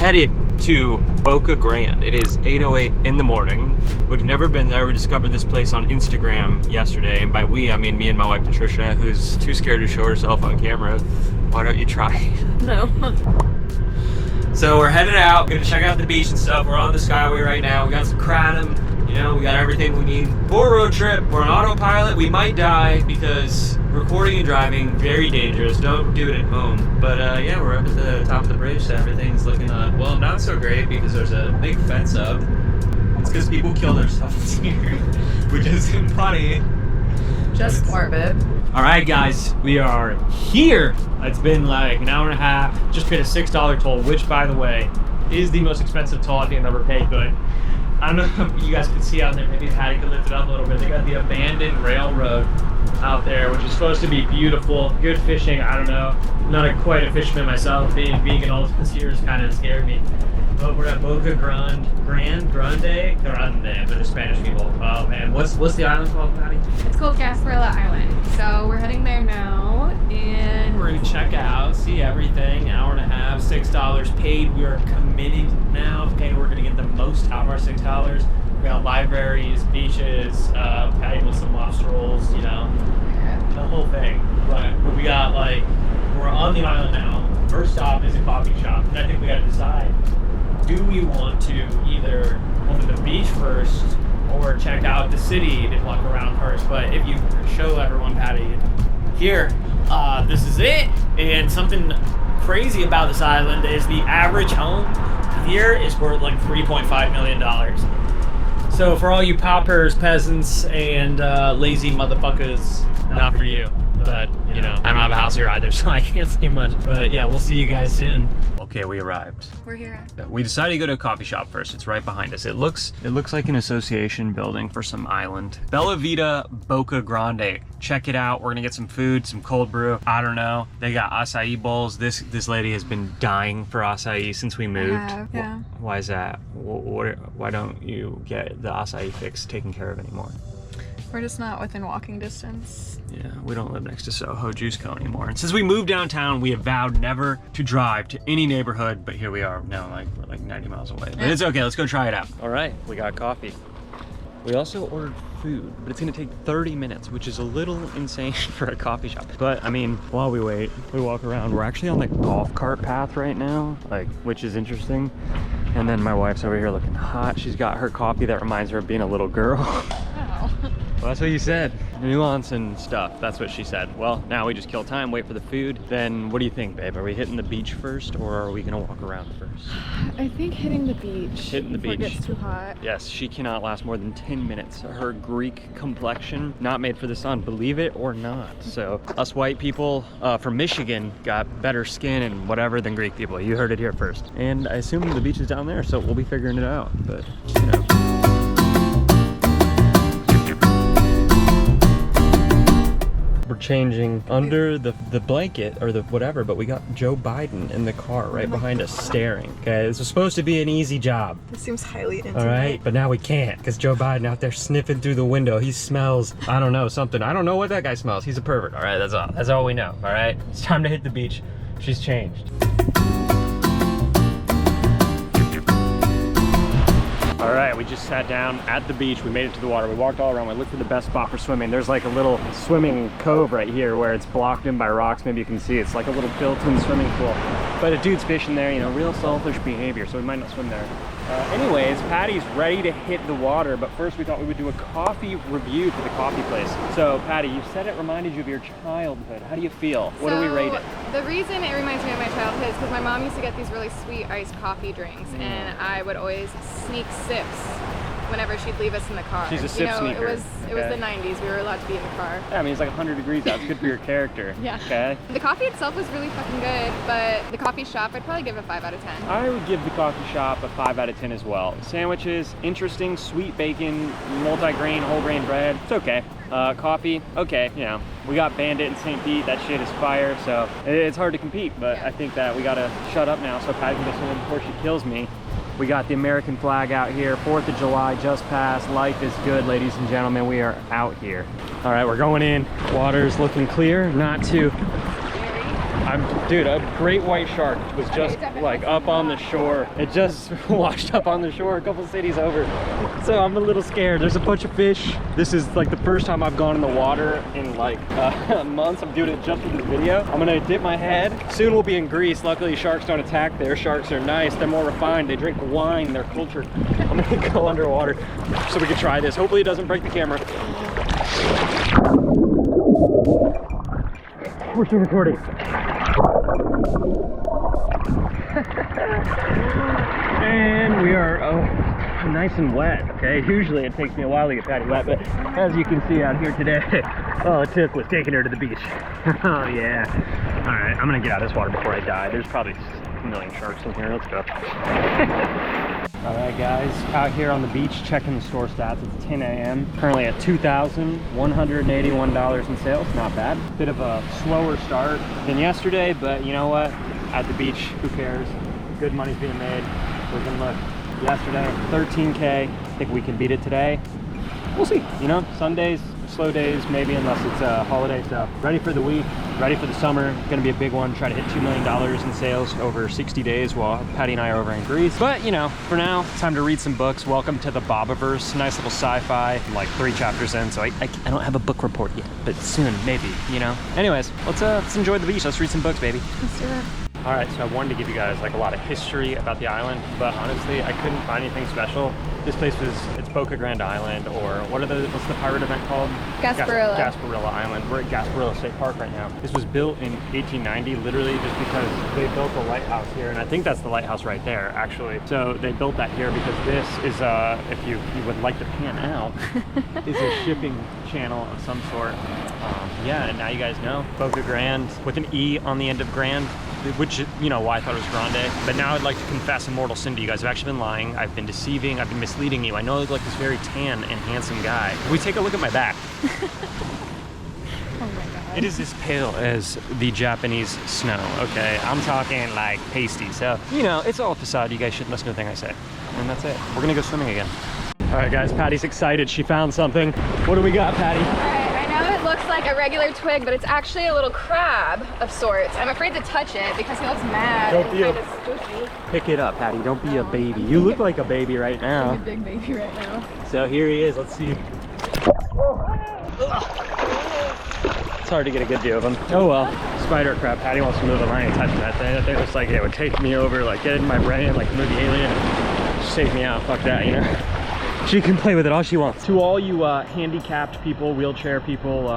headed to Boca Grande. It is 8:08 in the morning. We've never been there. We discovered this place on Instagram yesterday. And by we, I mean me and my wife Patricia, who's too scared to show herself on camera. Why don't you try? No. So we're headed out, gonna check out the beach and stuff. We're on the Skyway right now. We got some kratom, you know, we got everything we need for a road trip. We're on autopilot. We might die because recording and driving, very dangerous. Don't do it at home. But yeah, we're up at the top of the bridge, so everything's looking, well, not so great because there's a big fence up. It's because people kill themselves here, which is funny. Just morbid. All right, guys, we are here. It's been like an hour and a half. Just paid a $6 toll, which, by the way, is the most expensive toll I think I've ever paid. But I don't know if you guys can see out there. Maybe Patty could lift it up a little bit. They got the abandoned railroad out there, which is supposed to be beautiful, good fishing. I don't know. Not quite a fisherman myself. Being vegan all these years kind of scared me. But we're at Boca Grande for the Spanish people. Oh man, what's the island called, Patty? It's called Gasparilla Island. So we're heading there now, and We're gonna check out, see everything. Hour and a half, $6 paid. We are committed now. Okay, we're gonna get the most out of our $6. We got libraries, beaches, Patty with some lobster rolls, you know, the whole thing. But we got we're on the island now. First stop is a coffee shop, and I think we gotta decide. Do we want to either go to the beach first or check out the city and walk around first? But if you show everyone, Patty, here, this is it. And something crazy about this island is the average home here is worth like $3.5 million. So for all you paupers, peasants, and lazy motherfuckers, not for you. But, you know, I don't have a house here either, so I can't say much. But yeah, we'll see you guys soon. Okay, we arrived. we're here. We decided to go to a coffee shop first. It's right behind us. It looks like an association building for some island. Bella Vita Boca Grande. Check it out. We're gonna get some food, some cold brew. I don't know. They got acai bowls. This lady has been dying for acai since we moved. Yeah. Why is that? Why don't you get the acai fix taken care of anymore? We're just not within walking distance. Yeah, we don't live next to Soho Juice Co anymore. And since we moved downtown, we have vowed never to drive to any neighborhood, but here we are now, we're like 90 miles away. But it's okay, let's go try it out. All right, we got coffee. We also ordered food, but it's gonna take 30 minutes, which is a little insane for a coffee shop. But I mean, while we wait, we walk around. We're actually on the golf cart path right now, which is interesting. And then my wife's over here looking hot. She's got her coffee that reminds her of being a little girl. Wow. Well, that's what you said. Nuance and stuff. That's what she said. Well, now we just kill time, wait for the food. Then what do you think, babe? Are we hitting the beach first, or are we gonna walk around first? I think hitting the beach. Hitting the beach. Before it gets too hot. Yes, she cannot last more than 10 minutes. Her Greek complexion, not made for the sun, believe it or not. So us white people from Michigan got better skin and whatever than Greek people. You heard it here first. And I assume the beach is down there, so we'll be figuring it out. But, you know. We're changing under the blanket or the whatever, but we got Joe Biden in the car right behind us staring. Okay, this was supposed to be an easy job. This seems highly intimate. All right, but now we can't because Joe Biden out there sniffing through the window. He smells, I don't know, something. I don't know what that guy smells. He's a pervert. All right, that's all we know. All right, it's time to hit the beach. She's changed. All right, we just sat down at the beach. We made it to the water. We walked all around. We looked for the best spot for swimming. There's like a little swimming cove right here where it's blocked in by rocks. Maybe you can see it's like a little built-in swimming pool. But a dude's fishing there, you know, real selfish behavior, so we might not swim there. Anyways, Patty's ready to hit the water, but first we thought we would do a coffee review for the coffee place. So, Patty, you said it reminded you of your childhood. How do you feel? What do we rate it? The reason it reminds me of my childhood is because my mom used to get these really sweet iced coffee drinks, and I would always sneak sips whenever she'd leave us in the car. She's a sip sneaker. It was the 90s. We were allowed to be in the car. Yeah, I mean, it's like 100 degrees out. It's good for your character. Yeah. Okay. The coffee itself was really fucking good, but the coffee shop, I'd probably give it a 5 out of 10. I would give the coffee shop a 5 out of 10 as well. Sandwiches, interesting, sweet bacon, multi-grain, whole grain bread. It's okay. Coffee, okay, you know. We got Bandit and St. Pete. That shit is fire, so it's hard to compete, but I think that we gotta shut up now so Patty can get something before she kills me. We got the American flag out here. 4th of July just passed. Life is good, ladies and gentlemen. We are out here. All right, we're going in. Water's looking clear, not too Dude, a great white shark was just like up on the shore. It just washed up on the shore a couple cities over. So I'm a little scared. There's a bunch of fish. This is like the first time I've gone in the water in like months. I'm doing it just for this video. I'm gonna dip my head. Soon we'll be in Greece. Luckily sharks don't attack there. Sharks are nice. They're more refined. They drink wine. They're cultured. I'm gonna go underwater so we can try this. Hopefully it doesn't break the camera. We're still recording. And we are nice and wet, okay? Usually it takes me a while to get Patty wet, but as you can see out here today, all it took was taking her to the beach. Oh yeah. All right, I'm gonna get out of this water before I die. There's probably a million sharks in here. Let's go. All right, guys, out here on the beach checking the store stats. It's 10 a.m. Currently at $2,181 in sales. Not bad. Bit of a slower start than yesterday, but you know what? At the beach, who cares? Good money's being made. We can look. Yesterday, 13K. I think we can beat it today. We'll see. You know, Sundays, slow days, maybe, unless it's a holiday. So ready for the week, ready for the summer. Gonna be a big one. Try to hit $2 million in sales over 60 days while Patty and I are over in Greece. But you know, for now, it's time to read some books. Welcome to the Bobaverse. Nice little sci-fi. I'm like 3 chapters in, so I don't have a book report yet, but soon, maybe, you know. Anyways, let's enjoy the beach. Let's read some books, baby. Let's do it. All right, so I wanted to give you guys like a lot of history about the island, but honestly, I couldn't find anything special. This place it's Boca Grande Island, or what's the pirate event called? Gasparilla. Gasparilla Island. We're at Gasparilla State Park right now. This was built in 1890, literally just because they built a lighthouse here, and I think that's the lighthouse right there, actually. So they built that here because this is, if you would like to pan out, is a shipping channel of some sort. Yeah, and now you guys know, Boca Grande, with an E on the end of Grand, which, you know, why I thought it was Grande. But now I'd like to confess a mortal sin to you guys. I've actually been lying. I've been deceiving. I've been misleading you. I know I look like this very tan and handsome guy. If we take a look at my back. Oh my God. It is as pale as the Japanese snow, okay? I'm talking like pasty. So, you know, it's all a facade. You guys shouldn't listen to the thing I say. And that's it. We're gonna go swimming again. All right, guys, Patty's excited. She found something. What do we got, Patty? All right, I know it looks like a regular twig, but it's actually a little crab of sorts. I'm afraid to touch it because he looks mad Don't and be kind of squishy. Pick it up, Patty. Don't be a baby. You look like a baby right now. I'm a big baby right now. So here he is. Let's see. It's hard to get a good view of him. Oh well. Spider crab. Patty wants to move him. I ain't touching that thing. That thing looks like it would take me over, like get in my brain, like the movie Alien. Just save me out. Fuck that, you know? She can play with it all she wants. To all you handicapped people, wheelchair people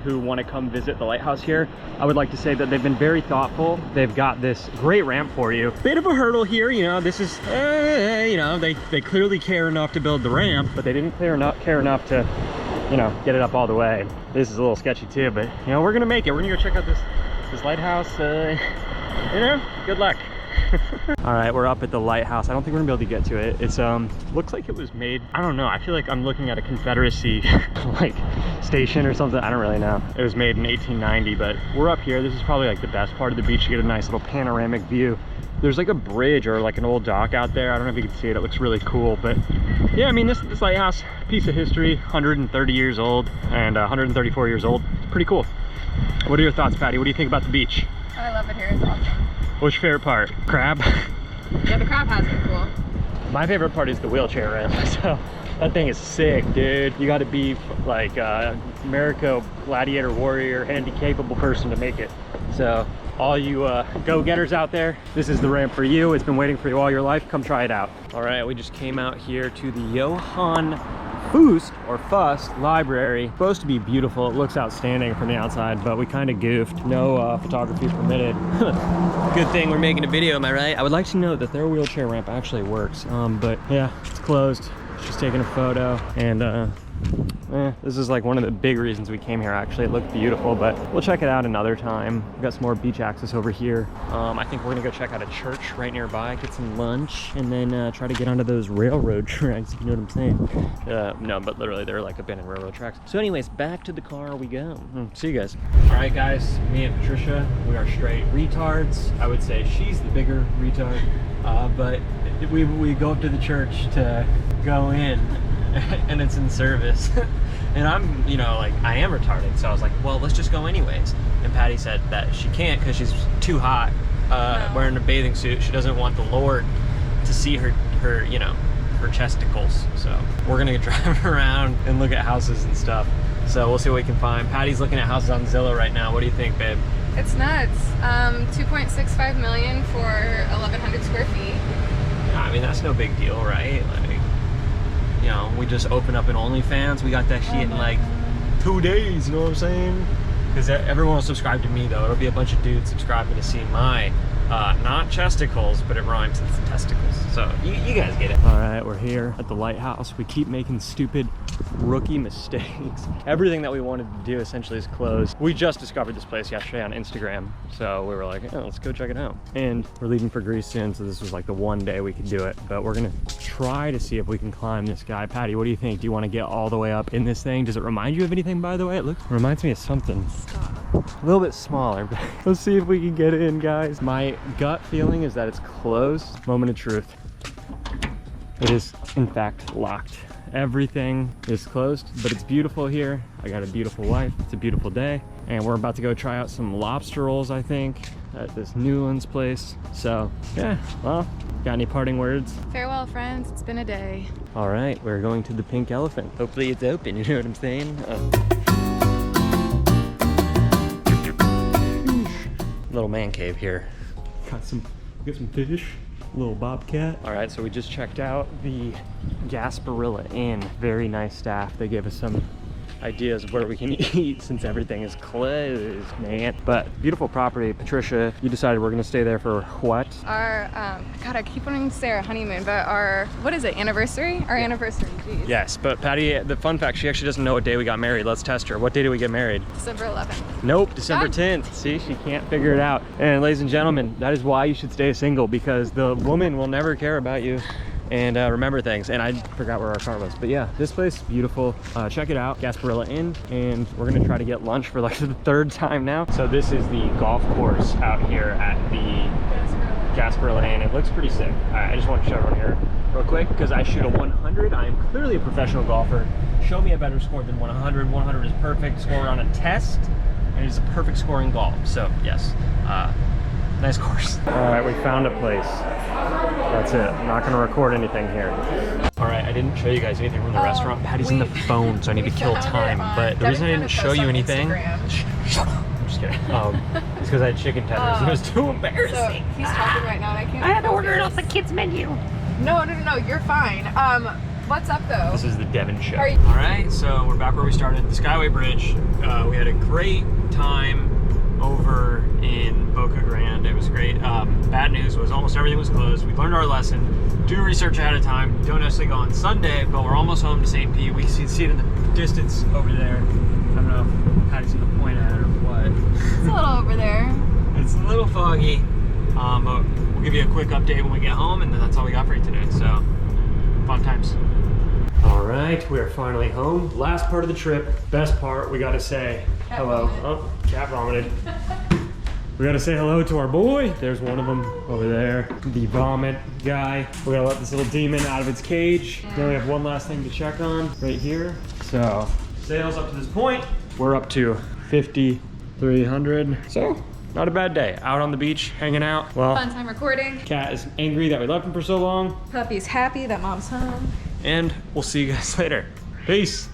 who want to come visit the lighthouse here, I would like to say that they've been very thoughtful. They've got this great ramp for you. Bit of a hurdle here, you know, this is, you know, they clearly care enough to build the ramp, but they didn't care enough to, you know, get it up all the way. This is a little sketchy too, but, you know, we're gonna make it. We're gonna go check out this lighthouse. You know, good luck. All right, we're up at the lighthouse. I don't think we're gonna be able to get to it. It's looks like it was made, I don't know, I feel like I'm looking at a Confederacy like station or something. I don't really know. It was made in 1890, but we're up here. This is probably like the best part of the beach to get a nice little panoramic view. There's like a bridge or like an old dock out there. I don't know if you can see it. It looks really cool, but yeah, I mean, this lighthouse, piece of history, 130 years old and 134 years old. It's pretty cool. What are your thoughts, Patty? What do you think about the beach? Oh, I love it here. It's awesome. What's your favorite part? Crab? Yeah, the crab has been cool. My favorite part is the wheelchair ramp. So that thing is sick, dude. You got to be like America gladiator warrior, handy-capable person to make it. So all you go-getters out there, this is the ramp for you. It's been waiting for you all your life. Come try it out. All right, we just came out here to the Johann Fust Library. Supposed to be beautiful. It looks outstanding from the outside, but we kind of goofed. No photography permitted. Good thing we're making a video, am I right? I would like to note that their wheelchair ramp actually works, but yeah, it's closed. She's taking a photo, and this is like one of the big reasons we came here. Actually, it looked beautiful, but we'll check it out another time. We've got some more beach access over here. I think we're gonna go check out a church right nearby, get some lunch, and then try to get onto those railroad tracks, if you know what I'm saying. No, but literally they're like abandoned railroad tracks. So anyways, back to the car we go. See you guys. All right, guys, me and Patricia, we are straight retards. I would say she's the bigger retard, but we go up to the church to go in and it's in service. And I'm, you know, like, I am retarded. So I was like, well, let's just go anyways. And Patty said that she can't because she's too hot wearing a bathing suit. She doesn't want the Lord to see her, you know, her chesticles. So we're gonna drive around and look at houses and stuff. So we'll see what we can find. Patty's looking at houses on Zillow right now. What do you think, babe? It's nuts. 2.65 million for 1,100 square feet. I mean, that's no big deal, right? Like, you know, we just opened up an OnlyFans. We got that shit in like 2 days, you know what I'm saying? Because everyone will subscribe to me, though. It'll be a bunch of dudes subscribing to see my, not chesticles, but it rhymes with testicles. So you guys get it. All right, we're here at the lighthouse. We keep making stupid rookie mistakes. Everything that we wanted to do essentially is closed. We just discovered this place yesterday on Instagram. So we were like, oh, let's go check it out. And we're leaving for Greece soon. So this was like the one day we could do it. But we're gonna try to see if we can climb this guy. Patty, what do you think? Do you want to get all the way up in this thing? Does it remind you of anything, by the way? It reminds me of something. A little bit smaller, but let's see if we can get in, guys. My gut feeling is that it's closed. Moment of truth. It is, in fact, locked. Everything is closed, but it's beautiful here. I got a beautiful wife. It's a beautiful day. And we're about to go try out some lobster rolls, I think, at this Newlands place. So, yeah, well, got any parting words? Farewell, friends. It's been a day. All right, we're going to the Pink Elephant. Hopefully it's open, you know what I'm saying? Little man cave here. Got some fish. Little bobcat. All right, so we just checked out the Gasparilla Inn. Very nice staff. They gave us some ideas of where we can eat since everything is closed, man. But beautiful property. Patricia, you decided we're gonna stay there for what? Our, God, I keep wanting to say our honeymoon, but our, what is it, anniversary? Our anniversary, geez. Yes, but Patty, the fun fact, she actually doesn't know what day we got married. Let's test her. What day did we get married? December 11th. Nope, December 10th. See, she can't figure it out. And ladies and gentlemen, that is why you should stay single, because the woman will never care about you and remember things. And I forgot where our car was, but yeah, this place is beautiful. Check it out, Gasparilla Inn, and we're gonna try to get lunch for like the 3rd time now. So this is the golf course out here at the Gasparilla Inn. It looks pretty sick. I just want to show everyone here real quick because I shoot a 100. I am clearly a professional golfer. Show me a better score than 100. 100 is perfect score on a test, and it's a perfect score in golf. So yes, nice course. All right, we found a place. That's it. I'm not gonna record anything here. All right, I didn't show you guys anything from the restaurant. Patty's in the phone, so I need to kill time. But the reason I didn't show you anything, shut up. I'm just kidding. It's because I had chicken tenders. It was too embarrassing. So he's talking right now, and I can't. I had to order it off the kids' menu. No, you're fine. What's up though? This is the Devin show. All right, so we're back where we started, the Skyway Bridge. We had a great time over in Boca Grande. It was great. Bad news was almost everything was closed. We learned our lesson. Do research ahead of time. Don't necessarily go on Sunday, but we're almost home to St. Pete. We see it in the distance over there. I don't know if Patty's gonna point at it or what. It's a little over there. It's a little foggy, but we'll give you a quick update when we get home, and then that's all we got for you today. So, fun times. All right, we are finally home. Last part of the trip. Best part, we gotta say hello. Oh, cat vomited. We gotta say hello to our boy. There's one of them over there, the vomit guy. We gotta let this little demon out of its cage. Then we have one last thing to check on right here. So, sales up to this point, we're up to 5,300. So, not a bad day. Out on the beach, hanging out. Well, Fun time recording. cat is angry that we left him for so long. Puppy's happy that mom's home. And we'll see you guys later. Peace.